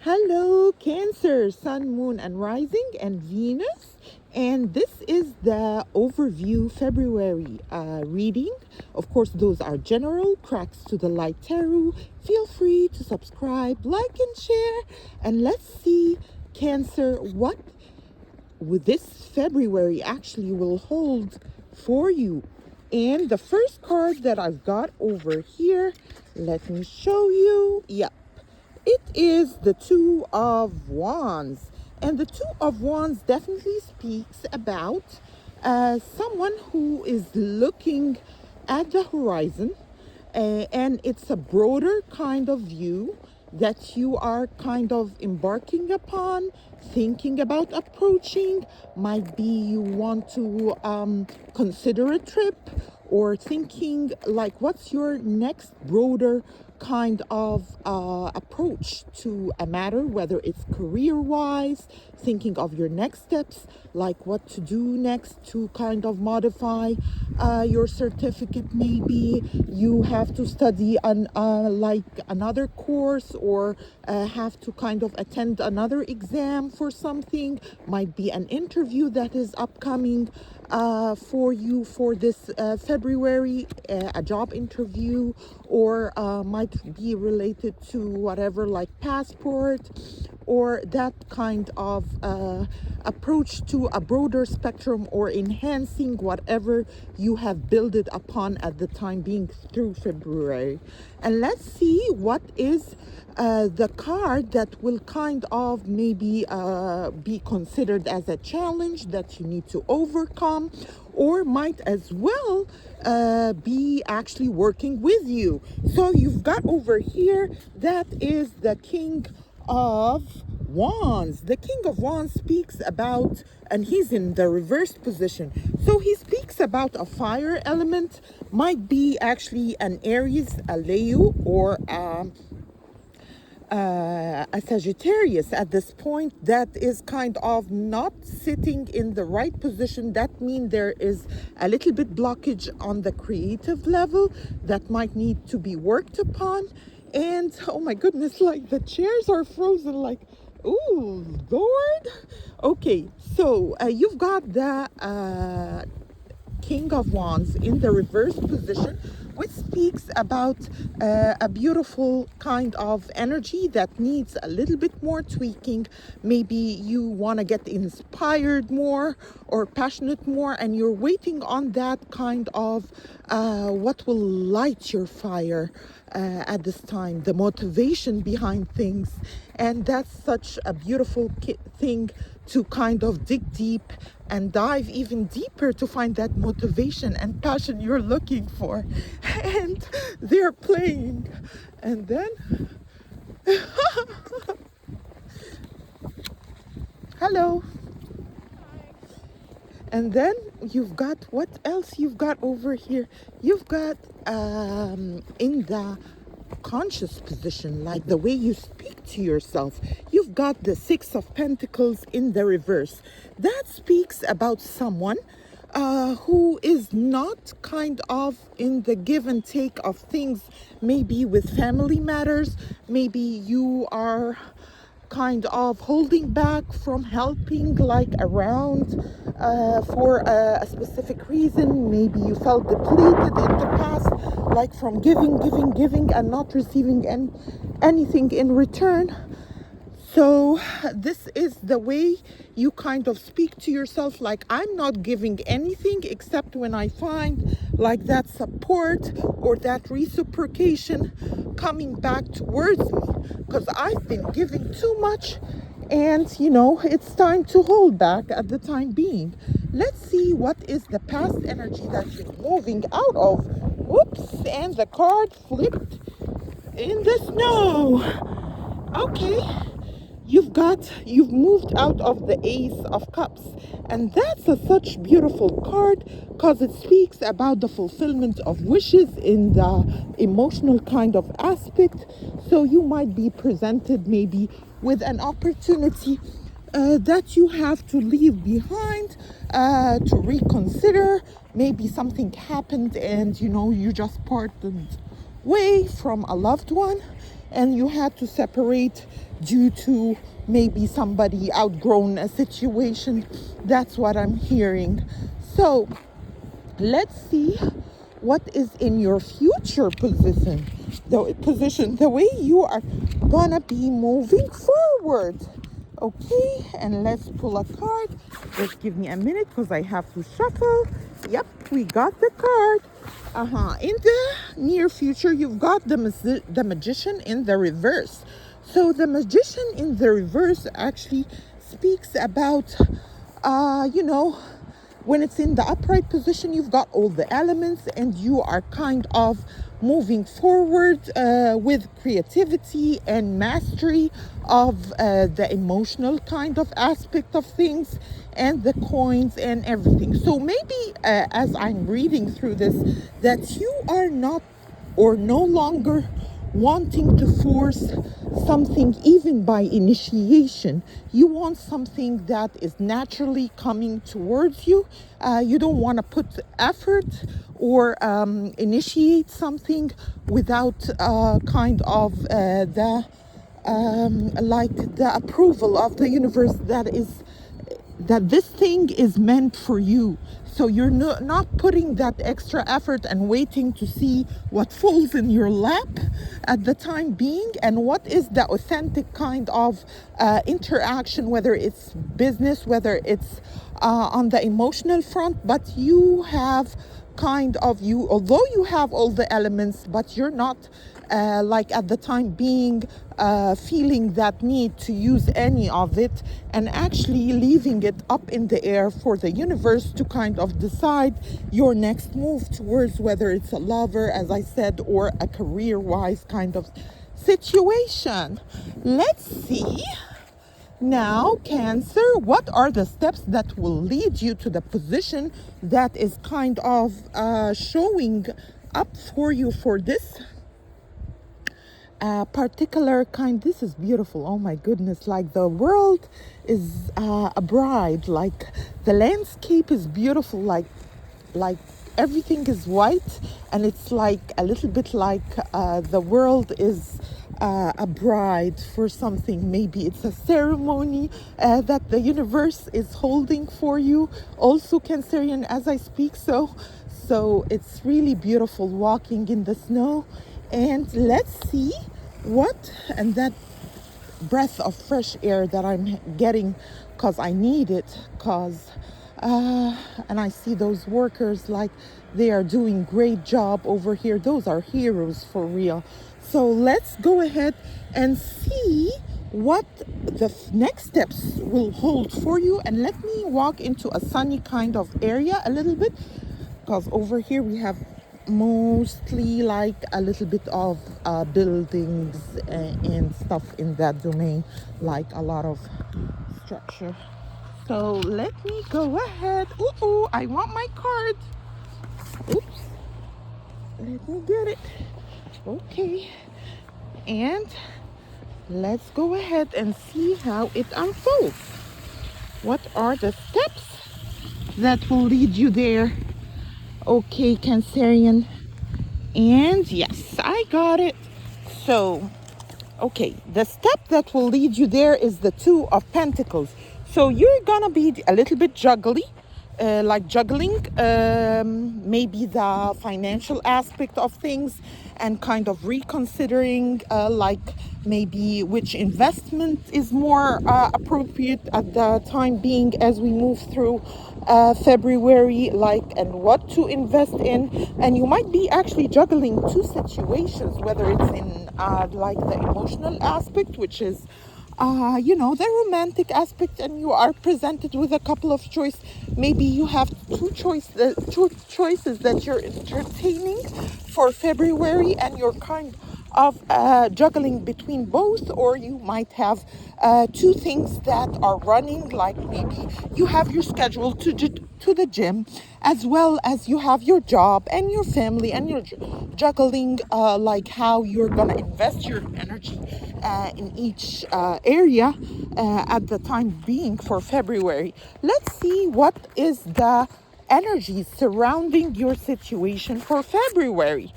Hello, Cancer, Sun, Moon, and Rising, and Venus. And this is the overview February reading. Of course, those are general cracks to the light tarot. Feel free to subscribe, like, and share. And let's see, Cancer, what with this February actually will hold for you. And the first card that I've got over here, let me show you. Yep. It is the Two of Wands. And the Two of Wands definitely speaks about someone who is looking at the horizon, and it's a broader kind of view that you are kind of embarking upon, thinking about approaching. Might be you want to consider a trip, or thinking like what's your next broader kind of approach to a matter, whether it's career wise, thinking of your next steps, like what to do next to kind of modify your certificate. Maybe you have to study like another course, or have to kind of attend another exam for something. Might be an interview that is upcoming for you for this February, a job interview, or might be related to whatever, like passport, or that kind of approach to a broader spectrum, or enhancing whatever you have built it upon at the time being through February. And let's see what is the card that will kind of maybe be considered as a challenge that you need to overcome, or might as well be actually working with you. So you've got over here, that is the King of Wands. The King of Wands speaks about, and he's in the reversed position, so he speaks about a fire element. Might be actually an Aries, a Leo, or a Sagittarius at this point, that is kind of not sitting in the right position. That means there is a little bit blockage on the creative level that might need to be worked upon. And oh my goodness, like the chairs are frozen, like, ooh, Lord. Okay, so you've got the King of Wands in the reverse position, which speaks about a beautiful kind of energy that needs a little bit more tweaking. Maybe you want to get inspired more or passionate more, and you're waiting on that kind of what will light your fire at this time, the motivation behind things. And that's such a beautiful thing, to kind of dig deep and dive even deeper to find that motivation and passion you're looking for. And they're playing. And then, hello. And then you've got, what else you've got over here? You've got in the conscious position, like the way you speak to yourself, you've got the Six of Pentacles in the reverse. That speaks about someone who is not kind of in the give and take of things, maybe with family matters. Maybe you are kind of holding back from helping, like around for a specific reason. Maybe you felt depleted in the past, like from giving and not receiving anything in return. So this is the way you kind of speak to yourself, like, I'm not giving anything except when I find like that support or that reciprocation coming back towards me, because I've been giving too much, and it's time to hold back at the time being. Let's see what is the past energy that you're moving out of. Whoops, and the card flipped in the snow. Okay, you've moved out of the Ace of Cups, and that's a such beautiful card, because it speaks about the fulfillment of wishes in the emotional kind of aspect. So you might be presented maybe with an opportunity that you have to leave behind, to reconsider. Maybe something happened and you just parted away from a loved one and you had to separate due to maybe somebody outgrown a situation. That's what I'm hearing. So let's see what is in your future position, the way you are gonna be moving forward. Okay, and let's pull a card. Just give me a minute because I have to shuffle. Yep, we got the card. In the near future, you've got the magician in the reverse. So the magician in the reverse actually speaks about, you know, when it's in the upright position, you've got all the elements and you are kind of moving forward with creativity and mastery of the emotional kind of aspect of things and the coins and everything. So maybe as I'm reading through this, that you are not or no longer wanting to force something even by initiation. You want something that is naturally coming towards you. You don't want to put effort or initiate something without kind of like the approval of the universe that this thing is meant for you. So you're not putting that extra effort and waiting to see what falls in your lap at the time being, and what is the authentic kind of interaction, whether it's business, whether it's on the emotional front. But you have kind of although you have all the elements, but you're not like at the time being feeling that need to use any of it, and actually leaving it up in the air for the universe to kind of decide your next move towards, whether it's a lover, as I said, or a career-wise kind of situation. Let's see. Now, Cancer, what are the steps that will lead you to the position that is kind of showing up for you for this particular kind? This is beautiful. Oh my goodness, like the world is a bride, like the landscape is beautiful, like everything is white, and it's like a little bit like the world is a bride for something. Maybe it's a ceremony that the universe is holding for you also, Cancerian, as I speak. So it's really beautiful walking in the snow. And let's see what, and that breath of fresh air that I'm getting, because I need it, because and I see those workers like they are doing great job over here. Those are heroes for real. So let's go ahead and see what the next steps will hold for you. And let me walk into a sunny kind of area a little bit, because over here we have mostly like a little bit of buildings and stuff in that domain, like a lot of structure. So let me go ahead. Ooh, I want my card. Oops. Let me get it. Okay. And let's go ahead and see how it unfolds. What are the steps that will lead you there? Okay, Cancerian. And yes, I got it. So, okay, the step that will lead you there is the Two of Pentacles. So you're gonna be a little bit juggly, like juggling maybe the financial aspect of things, and kind of reconsidering like maybe which investment is more appropriate at the time being as we move through February, like, and what to invest in. And you might be actually juggling two situations, whether it's in like the emotional aspect, which is you know, the romantic aspect, and you are presented with a couple of choices. Maybe you have two choices that you're entertaining for February, and you're kind of juggling between both. Or you might have two things that are running, like maybe you have your schedule to the gym, as well as you have your job and your family, and you're juggling like how you're gonna invest your energy in each area at the time being for February. Let's see what is the energy surrounding your situation for February.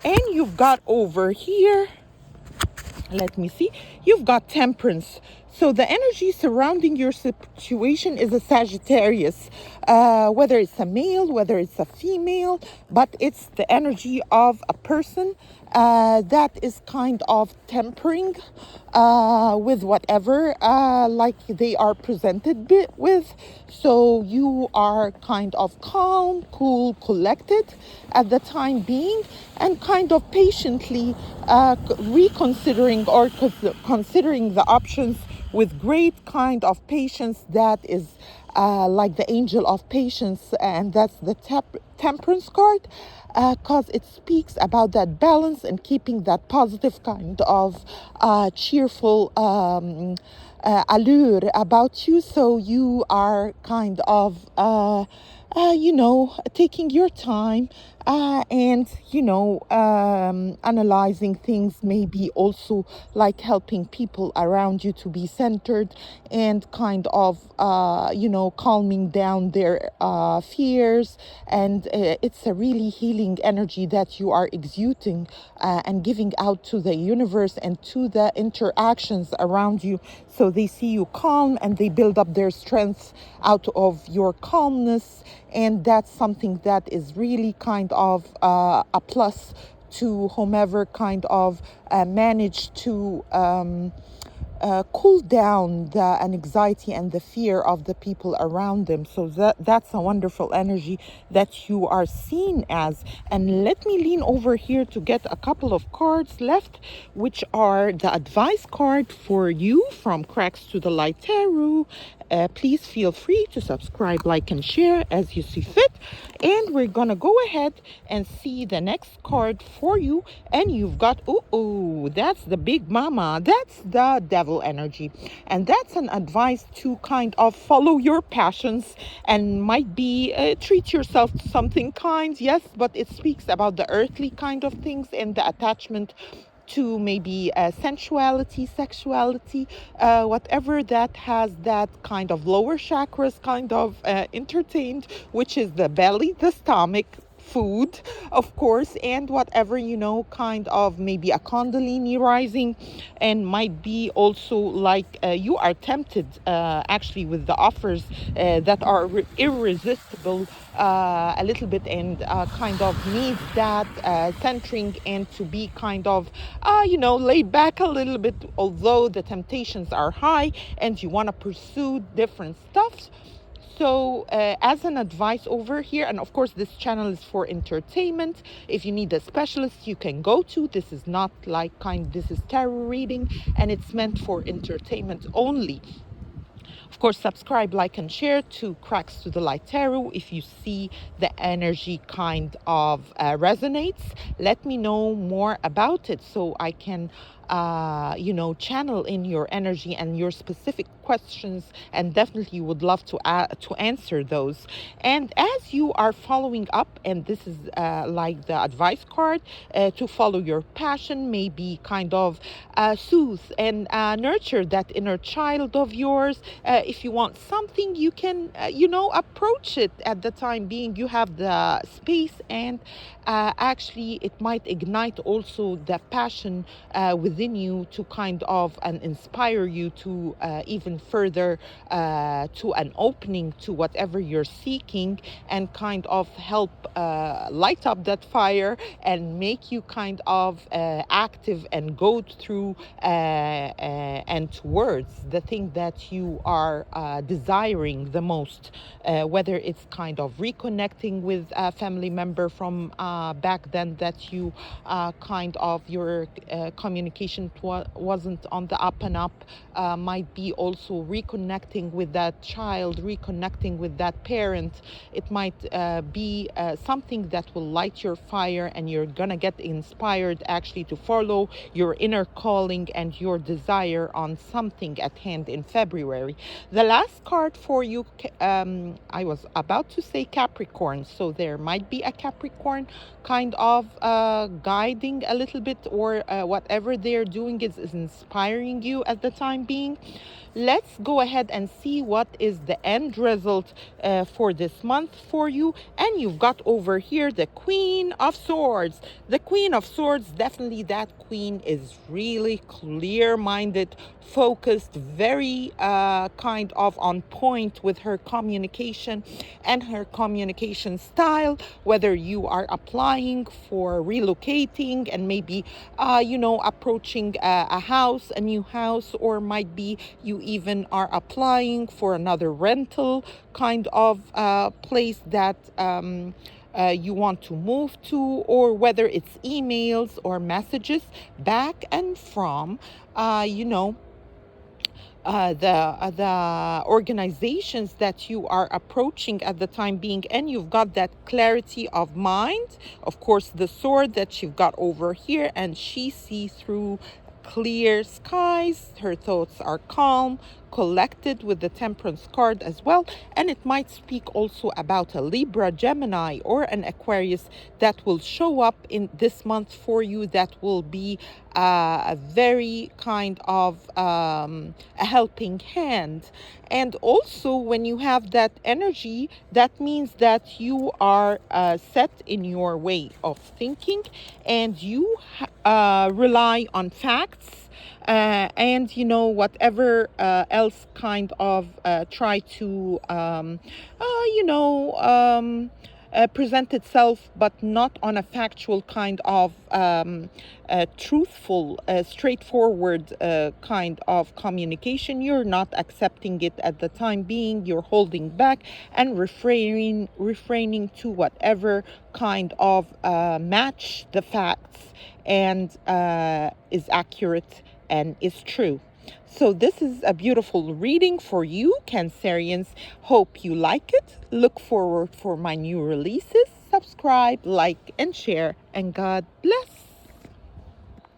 And you've got over here, let me see, you've got Temperance. So the energy surrounding your situation is a Sagittarius, whether it's a male, whether it's a female, but it's the energy of a person that is kind of tempering with whatever like they are presented with. So you are kind of calm, cool, collected at the time being, and kind of patiently reconsidering or considering the options with great kind of patience. That is like the angel of patience, and that's the temperance card, because it speaks about that balance and keeping that positive kind of cheerful allure about you. So you are kind of taking your time and analyzing things, maybe also like helping people around you to be centered and kind of calming down their fears. And it's a really healing energy that you are exuding and giving out to the universe and to the interactions around you, so they see you calm and they build up their strength out of your calmness. And that's something that is really kind of a plus to whomever kind of managed to cool down the anxiety and the fear of the people around them. So that's a wonderful energy that you are seen as. And let me lean over here to get a couple of cards left, which are the advice card for you from Cracks to the Light Tarot. Please feel free to subscribe, like, and share as you see fit. And we're gonna go ahead and see the next card for you. And you've got, that's the big mama. That's the devil energy. And that's an advice to kind of follow your passions and might be treat yourself to something kind, yes, but it speaks about the earthly kind of things and the attachment to maybe sensuality, sexuality, whatever that has that kind of lower chakras kind of entertained, which is the belly, the stomach, food, of course, and whatever, kind of maybe a Kundalini rising, and might be also like you are tempted actually with the offers that are irresistible a little bit, and kind of needs that centering and to be kind of, laid back a little bit, although the temptations are high and you want to pursue different stuff. So as an advice over here, and of course this channel is for entertainment. If you need a specialist, you can go to. This is not like this is tarot reading, and it's meant for entertainment only. Of course, subscribe, like, and share to Cracks to the Light Tarot. If you see the energy kind of resonates, let me know more about it so I can channel in your energy and your specific questions, and definitely would love to answer those. And as you are following up, and this is like the advice card, to follow your passion, maybe kind of soothe and nurture that inner child of yours. If you want something, you can approach it at the time being. You have the space, and actually it might ignite also the passion within you to kind of inspire you to even further to an opening to whatever you're seeking, and kind of help light up that fire and make you kind of active and go through and towards the thing that you are desiring the most, whether it's kind of reconnecting with a family member from back then that you kind of your communication wasn't on the up and up, might be also reconnecting with that child, reconnecting with that parent. It might be something that will light your fire, and you're gonna get inspired actually to follow your inner calling and your desire on something at hand in February. The last card for you, I was about to say Capricorn, so there might be a Capricorn kind of guiding a little bit, or whatever they're doing is inspiring you at the time being. let's go ahead and see what is the end result for this month for you. And you've got over here the Queen of Swords. The Queen of Swords, definitely that queen is really clear-minded, focused, very kind of on point with her communication and her communication style, whether you are applying for relocating and maybe approaching a house, a new house, or might be you even are applying for another rental kind of place that you want to move to, or whether it's emails or messages back and from uh, you know the organizations that you are approaching at the time being, and you've got that clarity of mind. Of course, the sword that you've got over here, and she sees through clear skies. Her thoughts are calm, collected with the Temperance card as well. And it might speak also about a Libra, Gemini, or an Aquarius that will show up in this month for you, that will be a very kind of a helping hand. And also, when you have that energy, that means that you are set in your way of thinking, and you rely on facts, and whatever else kind of try to present itself, but not on a factual kind of truthful, straightforward kind of communication. You're not accepting it at the time being. You're holding back and refraining to whatever kind of match the facts and is accurate and is true. So this is a beautiful reading for you, Cancerians. Hope you like it. Look forward for my new releases. Subscribe, like, and share. And God bless.